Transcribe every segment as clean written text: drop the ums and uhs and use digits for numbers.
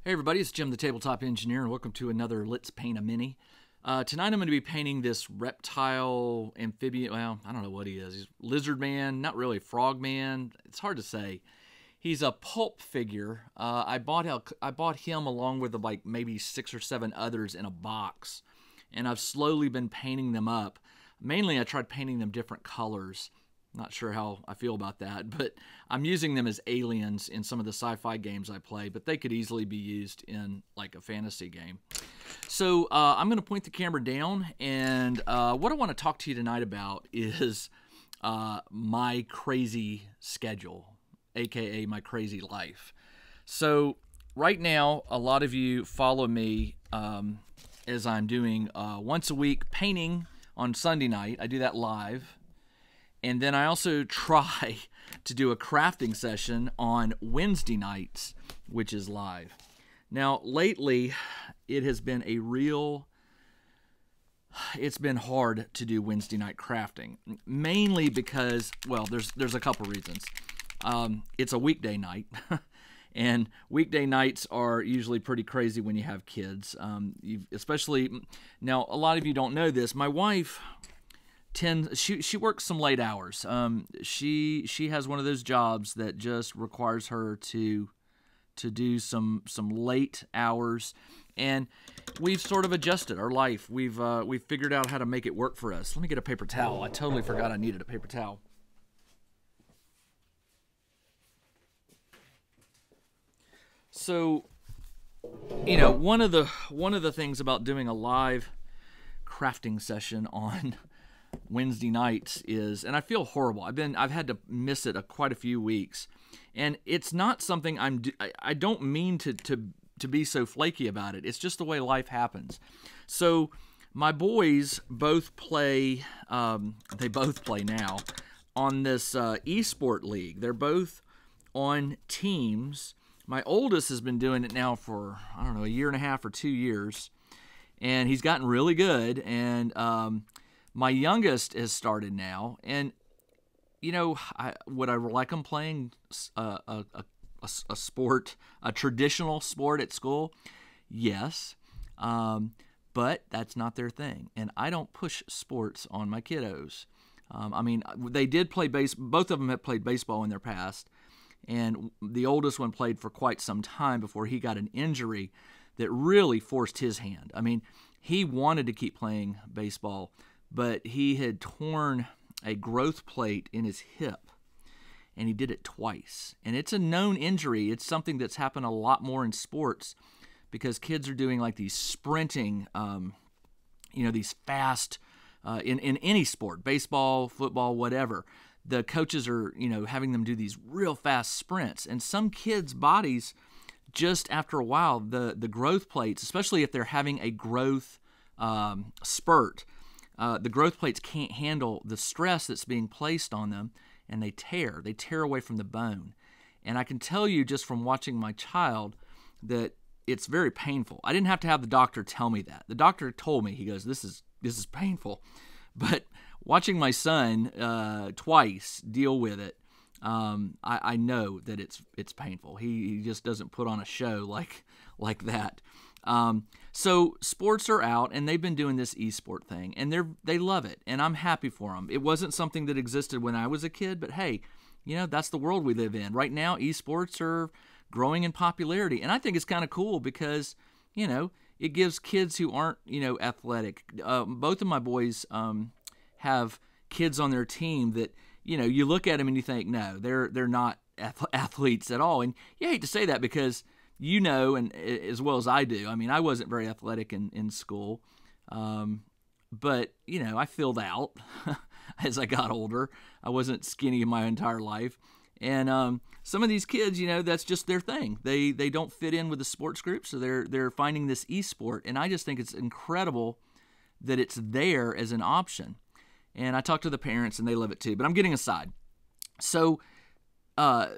Hey everybody, it's Jim the Tabletop Engineer, and welcome to another Let's Paint a Mini. Tonight I'm going to be painting this reptile amphibian, well, I don't know what he is. He's lizard man, not really frog man. It's hard to say. He's a pulp figure. I bought him along with like maybe 6 or 7 others in a box, and I've slowly been painting them up. Mainly I tried painting them different colors. Not sure how I feel about that, but I'm using them as aliens in some of the sci-fi games I play, but they could easily be used in like a fantasy game. So I'm going to point the camera down, and what I want to talk to you tonight about is my crazy schedule, aka my crazy life. So right now, a lot of you follow me as I'm doing once a week painting on Sunday night. I do that live. And then I also try to do a crafting session on Wednesday nights, which is live. Now, lately, it has been it's been hard to do Wednesday night crafting. Mainly because, well, there's a couple reasons. It's a weekday night, and weekday nights are usually pretty crazy when you have kids. Especially, now, a lot of you don't know this. My wife she works some late hours. She has one of those jobs that just requires her to do some late hours, and we've sort of adjusted our life. We've figured out how to make it work for us. Let me get a paper towel. I totally forgot I needed a paper towel. So, you know, one of the things about doing a live crafting session on Wednesday nights is, and I feel horrible. I've had to miss it quite a few weeks, and it's not something I don't mean to be so flaky about it. It's just the way life happens. So my boys both play. They both play now on this esport league. They're both on teams. My oldest has been doing it now for, I don't know, a year and a half or 2 years, and he's gotten really good. And my youngest has started now, and you know, would I like them playing a sport, a traditional sport at school? Yes, but that's not their thing, and I don't push sports on my kiddos. I mean, they did play both of them have played baseball in their past, and the oldest one played for quite some time before he got an injury that really forced his hand. I mean, he wanted to keep playing baseball, but he had torn a growth plate in his hip, and he did it twice. And it's a known injury. It's something that's happened a lot more in sports because kids are doing like these sprinting, these fast, in any sport, baseball, football, whatever. The coaches are, having them do these real fast sprints. And some kids' bodies, just after a while, the growth plates, especially if they're having a growth spurt, the growth plates can't handle the stress that's being placed on them, and they tear away from the bone. And I can tell you just from watching my child that it's very painful. I didn't have to have the doctor tell me that. The doctor told me, he goes, this is painful. But watching my son twice deal with it, I know that it's painful. He just doesn't put on a show like that. So sports are out, and they've been doing this esport thing, and they love it, and I'm happy for them. It wasn't something that existed when I was a kid, but hey, that's the world we live in. Right now, esports are growing in popularity, and I think it's kind of cool because, it gives kids who aren't, athletic. Both of my boys have kids on their team that, you look at them and you think, no, they're not athletes at all. And you hate to say that because and as well as I do, I mean, I wasn't very athletic in school, but, I filled out as I got older. I wasn't skinny my entire life. And some of these kids, that's just their thing. They don't fit in with the sports group, so they're finding this esport. And I just think it's incredible that it's there as an option. And I talk to the parents, and they love it too. But I'm getting aside. So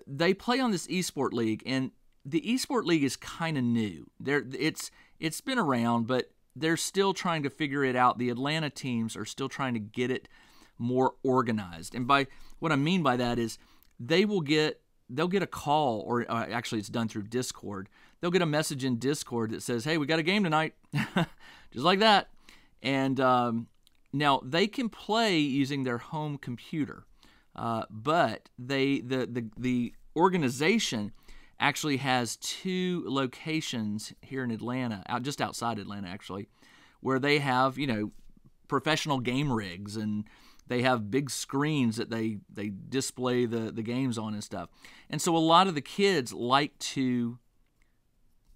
they play on this esport league, and the esport league is kind of new. It's been around, but they're still trying to figure it out. The Atlanta teams are still trying to get it more organized. And by what I mean by that is they'll get a call, or actually it's done through Discord. they'll get a message in Discord that says, "Hey, we got a game tonight," just like that. And now they can play using their home computer, but the organization actually has 2 locations here in Atlanta, just outside Atlanta actually, where they have, professional game rigs, and they have big screens that they display the games on and stuff. And so a lot of the kids like to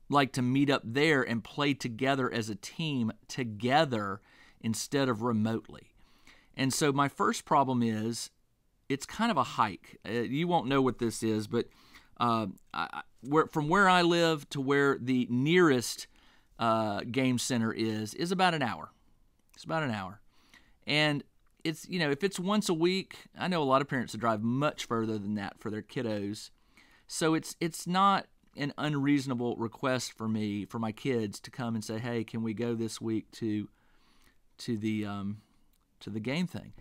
meet up there and play together as a team together instead of remotely. And so my first problem is it's kind of a hike. You won't know what this is, but from where I live to where the nearest game center is about an hour. It's about an hour. And it's, if it's once a week, I know a lot of parents that drive much further than that for their kiddos. So it's not an unreasonable request for my kids to come and say, "Hey, can we go this week to the game thing?"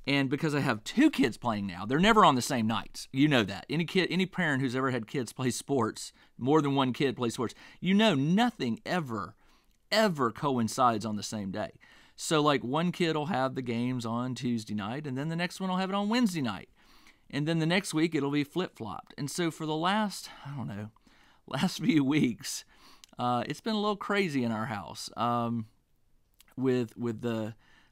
And because I have 2 kids playing now, they're never on the same nights. You know that. Any parent who's ever had kids play sports, more than one kid play sports, nothing ever coincides on the same day. So like one kid will have the games on Tuesday night, and then the next one will have it on Wednesday night. And then the next week it'll be flip-flopped. And so for the last few weeks, it's been a little crazy in our house with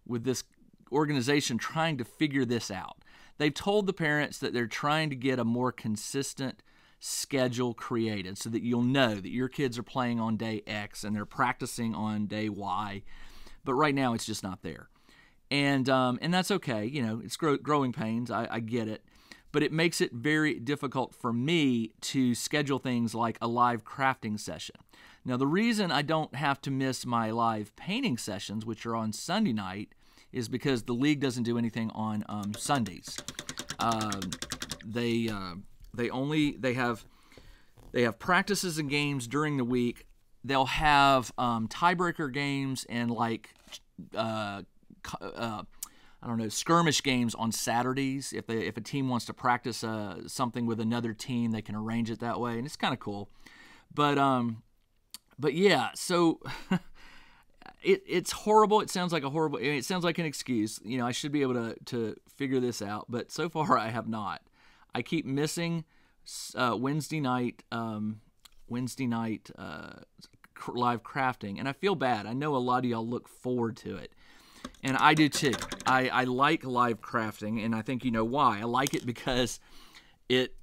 this organization trying to figure this out. They've told the parents that they're trying to get a more consistent schedule created so that you'll know that your kids are playing on day X and they're practicing on day Y. But right now it's just not there. And that's okay. It's growing pains. I get it. But it makes it very difficult for me to schedule things like a live crafting session. Now, the reason I don't have to miss my live painting sessions, which are on Sunday night, is because the league doesn't do anything on Sundays. They have practices and games during the week. They'll have tiebreaker games and skirmish games on Saturdays. If a team wants to practice something with another team, they can arrange it that way, and it's kind of cool. But yeah, so. It's horrible. It sounds like it sounds like an excuse. I should be able to figure this out, but so far I have not. I keep missing Wednesday night live crafting, and I feel bad. I know a lot of y'all look forward to it, and I do too. I like live crafting, and I think you know why. I like it because it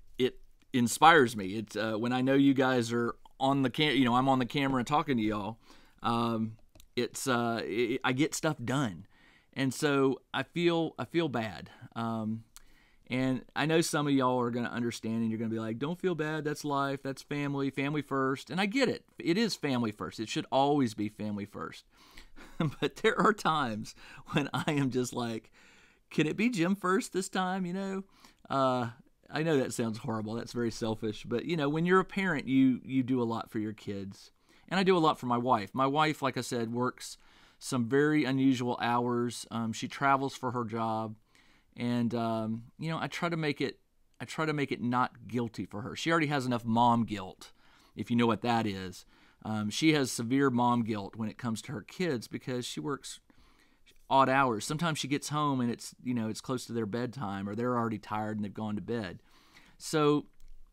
inspires me. It's when I know you guys are on the I'm on the camera and talking to y'all. I get stuff done, and so I feel bad. And I know some of y'all are going to understand, and you're going to be like, "Don't feel bad. That's life. That's family first." And I get it. It is family first. It should always be family first. But there are times when I am just like, "Can it be Jim first this time?" I know that sounds horrible. That's very selfish. But when you're a parent, you do a lot for your kids. And I do a lot for my wife. My wife, like I said, works some very unusual hours. She travels for her job, and I try to make it not guilty for her. She already has enough mom guilt, if you know what that is. She has severe mom guilt when it comes to her kids because she works odd hours. Sometimes she gets home and it's close to their bedtime, or they're already tired and they've gone to bed. So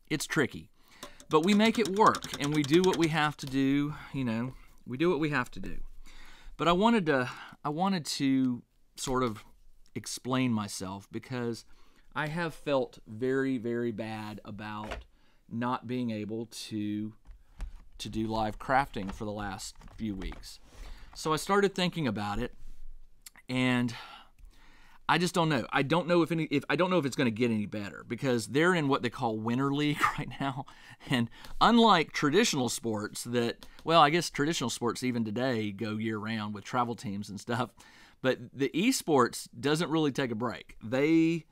it's tricky. But we make it work, and we do what we have to do. We do what we have to do. But I wanted to sort of explain myself because I have felt very, very bad about not being able to do live crafting for the last few weeks. So I started thinking about it, and I just don't know. I don't know if it's going to get any better because they're in what they call Winter League right now. And unlike traditional sports I guess traditional sports even today go year round with travel teams and stuff, but the esports doesn't really take a break. They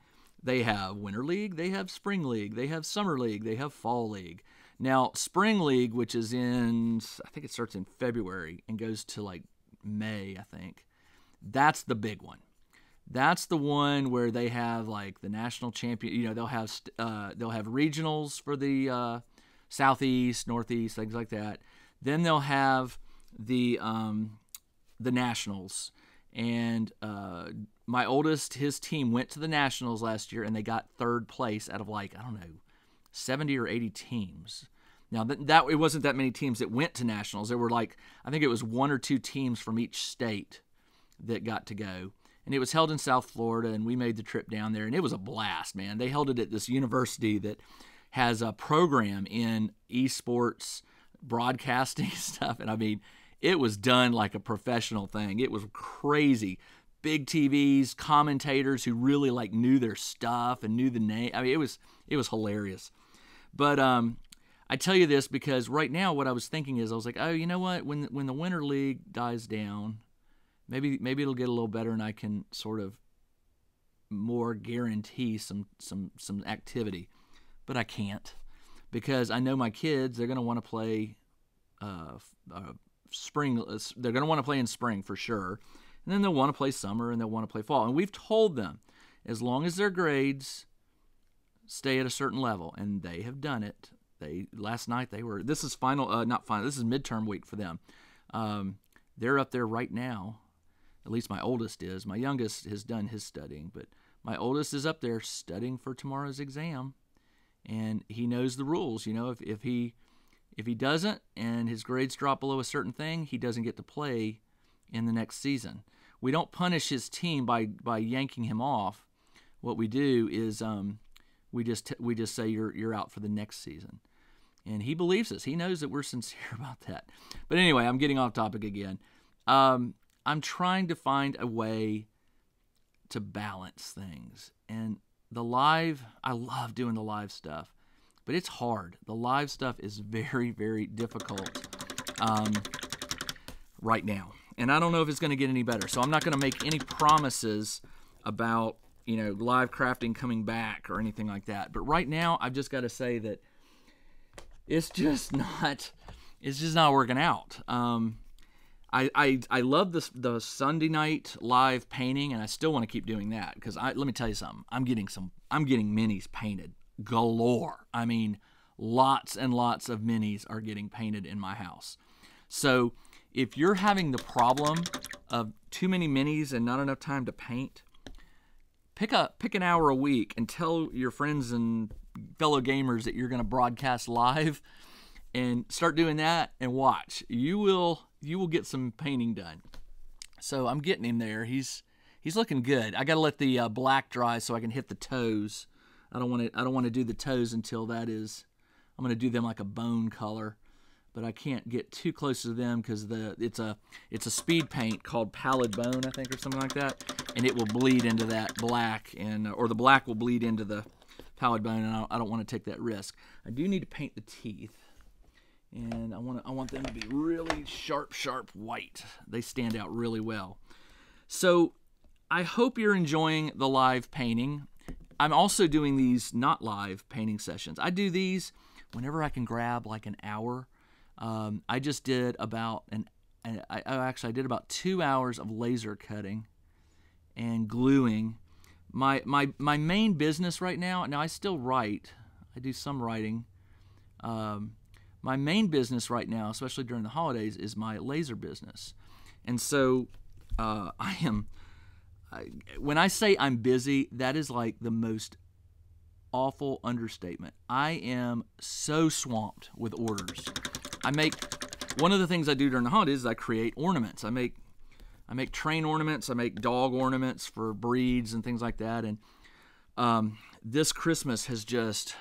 have Winter League, they have Spring League, they have Summer League, they have Fall League. Now, Spring League, which is I think it starts in February and goes to like May, I think. That's the big one. That's the one where they have like the national champion. They'll have regionals for Southeast, Northeast, things like that. Then they'll have the Nationals. And my oldest, his team went to the Nationals last year, and they got third place out of like, I don't know, 70 or 80 teams. Now, that it wasn't that many teams that went to Nationals. There were like, I think it was 1 or 2 teams from each state that got to go. And it was held in South Florida, and we made the trip down there, and it was a blast, man. They held it at this university that has a program in esports broadcasting stuff, and I mean, it was done like a professional thing. It was crazy. Big TVs, commentators who really like knew their stuff and knew the name. I mean, it was hilarious. But I tell you this because right now what I was thinking is I was like, oh, you know what? When the Winter League dies down, maybe it'll get a little better and I can sort of more guarantee some activity. But I can't because I know my kids, they're going to want to play spring. They're going to want to play in spring for sure. And then they'll want to play summer and they'll want to play fall. And we've told them as long as their grades stay at a certain level, and they have done it. Last night they were. This is final, not final. This is midterm week for them. They're up there right now. At least my oldest is. My youngest has done his studying, but my oldest is up there studying for tomorrow's exam, and he knows the rules. You know, if he doesn't and his grades drop below a certain thing, he doesn't get to play in the next season. We don't punish his team by yanking him off. What we do is we just say you're out for the next season. And he believes us. He knows that we're sincere about that. But anyway, I'm getting off topic again. I'm trying to find a way to balance things. And I love doing the live stuff, but it's hard. The live stuff is very, very difficult right now. And I don't know if it's going to get any better. So I'm not going to make any promises about, live crafting coming back or anything like that. But right now, I've just got to say that it's just not working out. I love the Sunday night live painting, and I still want to keep doing that because let me tell you something. I'm getting minis painted galore. I mean, lots and lots of minis are getting painted in my house. So if you're having the problem of too many minis and not enough time to paint, pick an hour a week and tell your friends and fellow gamers that you're going to broadcast live and start doing that and watch. You will get some painting done. So I'm getting him there. He's looking good. I got to let the black dry so I can hit the toes. I don't want to do the toes until that is. I'm going to do them like a bone color, but I can't get too close to them because it's a speed paint called Pallid Bone, I think, or something like that, and it will bleed into that black or the black will bleed into the Pallid Bone, and I don't want to take that risk. I do need to paint the teeth, and I want them to be really sharp white. They stand out really well. So I hope you're enjoying the live painting. I'm also doing these not live painting sessions. I do these whenever I can grab like an hour. I just did about I did about 2 hours of laser cutting and gluing. My main business right now I still write. I do some writing. My main business right now, especially during the holidays, is my laser business. And so when I say I'm busy, that is like the most awful understatement. I am so swamped with orders. One of the things I do during the holidays is I create ornaments. I make train ornaments. I make dog ornaments for breeds and things like that. And this Christmas has just,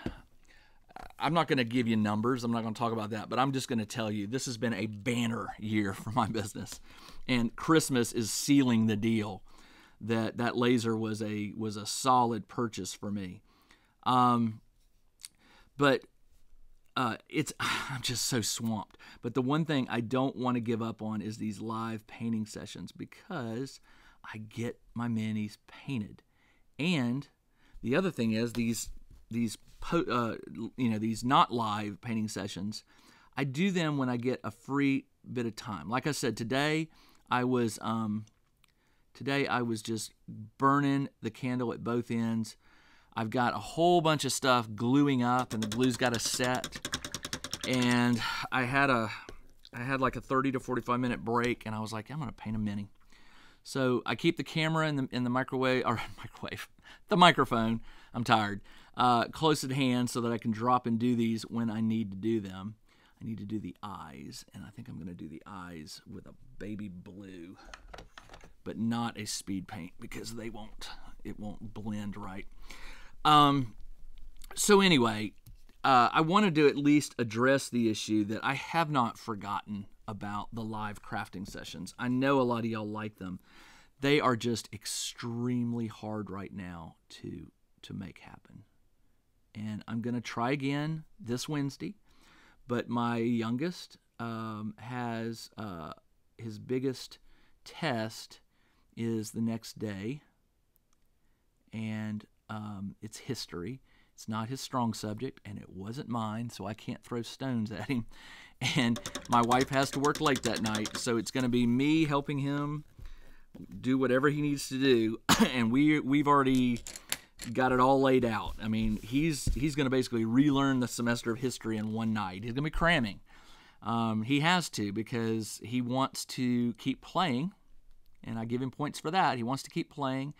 I'm not going to give you numbers. I'm not going to talk about that. But I'm just going to tell you, this has been a banner year for my business. And Christmas is sealing the deal that laser was a solid purchase for me. But I'm just so swamped. But the one thing I don't want to give up on is these live painting sessions because I get my minis painted. And the other thing is these not live painting sessions, I do them when I get a free bit of time. Like I said, today I was just burning the candle at both ends. I've got a whole bunch of stuff gluing up, and the glue's got to set. and I had like a 30 to 45 minute break, and I was like, I'm gonna paint a mini. So I keep the camera in the the microphone. I'm tired. Close at hand so that I can drop and do these when I need to do them. I need to do the eyes, and I think I'm going to do the eyes with a baby blue, but not a speed paint because it won't blend right. So anyway, I wanted to at least address the issue that I have not forgotten about the live crafting sessions. I know a lot of y'all like them. They are just extremely hard right now to make happen. And I'm going to try again this Wednesday. But my youngest has his biggest test is the next day, and it's history. It's not his strong subject, and it wasn't mine, so I can't throw stones at him. And my wife has to work late that night, so it's going to be me helping him do whatever he needs to do. And we've already got it all laid out. I mean, he's going to basically relearn the semester of history in one night. He's going to be cramming. He has to because he wants to keep playing, and I give him points for that. He wants to keep playing,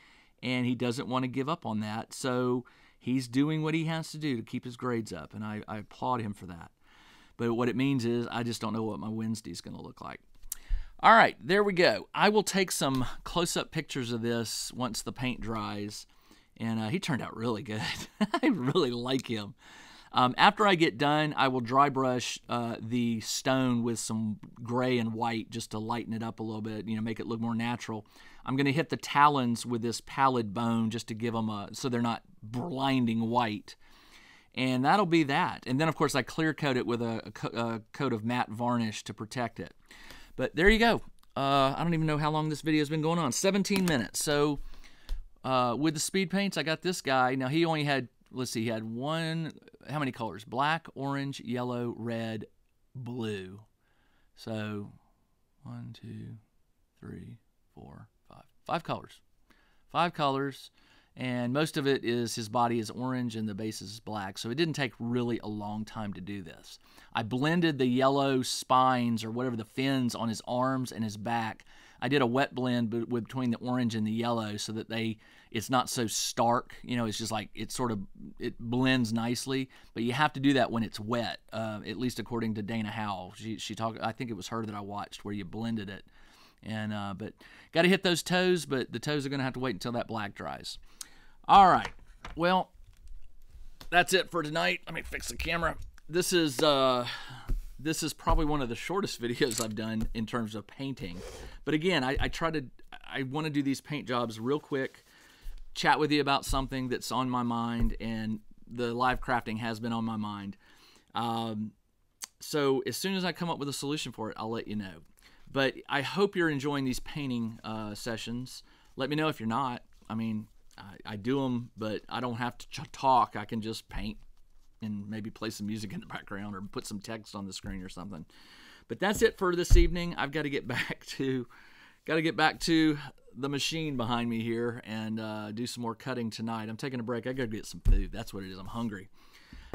and he doesn't want to give up on that. So he's doing what he has to do to keep his grades up, and I applaud him for that. But what it means is I just don't know what my Wednesday is going to look like. All right, there we go. I will take some close-up pictures of this once the paint dries. And he turned out really good. I really like him. After I get done, I will dry brush the stone with some gray and white just to lighten it up a little bit, make it look more natural. I'm going to hit the talons with this pallid bone just to give them so they're not blinding white. And that'll be that. And then, of course, I clear coat it with a coat of matte varnish to protect it. But there you go. I don't even know how long this video has been going on. 17 minutes. So with the speed paints, I got this guy. Now, he only had, let's see, he had how many colors? Black, orange, yellow, red, blue. So 1, 2, 3, 4, 5. 5 colors. 5 colors. And most of it is his body is orange and the base is black. So it didn't take really a long time to do this. I blended the yellow spines or whatever the fins on his arms and his back. I did a wet blend between the orange and the yellow so that it's not so stark. It's just like it blends nicely. But you have to do that when it's wet, at least according to Dana Howell. She talked. I think it was her that I watched where you blended it. And but got to hit those toes, but the toes are going to have to wait until that black dries. All right. Well, that's it for tonight. Let me fix the camera. This is probably one of the shortest videos I've done in terms of painting. But again, I want to do these paint jobs real quick, chat with you about something that's on my mind, and the live crafting has been on my mind. So as soon as I come up with a solution for it, I'll let you know. But I hope you're enjoying these painting sessions. Let me know if you're not. I mean, I do them, but I don't have to talk. I can just paint and maybe play some music in the background or put some text on the screen or something. But that's it for this evening. I've got to get back to the machine behind me here and do some more cutting tonight. I'm taking a break. I got to get some food. That's what it is. I'm hungry.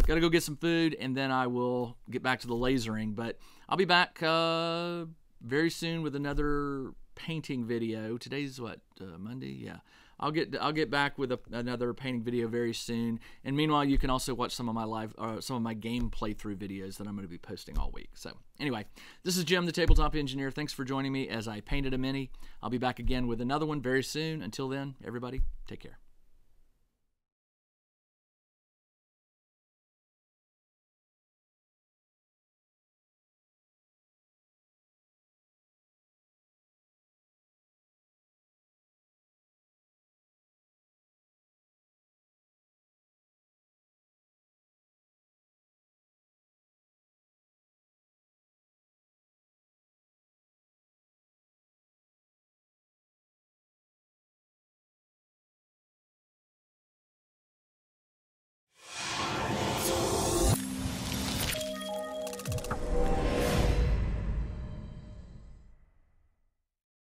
Got to go get some food, and then I will get back to the lasering. But I'll be back very soon with another painting video. Today's what, Monday? Yeah. I'll get back with another painting video very soon. And meanwhile, you can also watch some of my game playthrough videos that I'm going to be posting all week. So anyway, this is Jim, the Tabletop Engineer. Thanks for joining me as I painted a mini. I'll be back again with another one very soon. Until then, everybody, take care.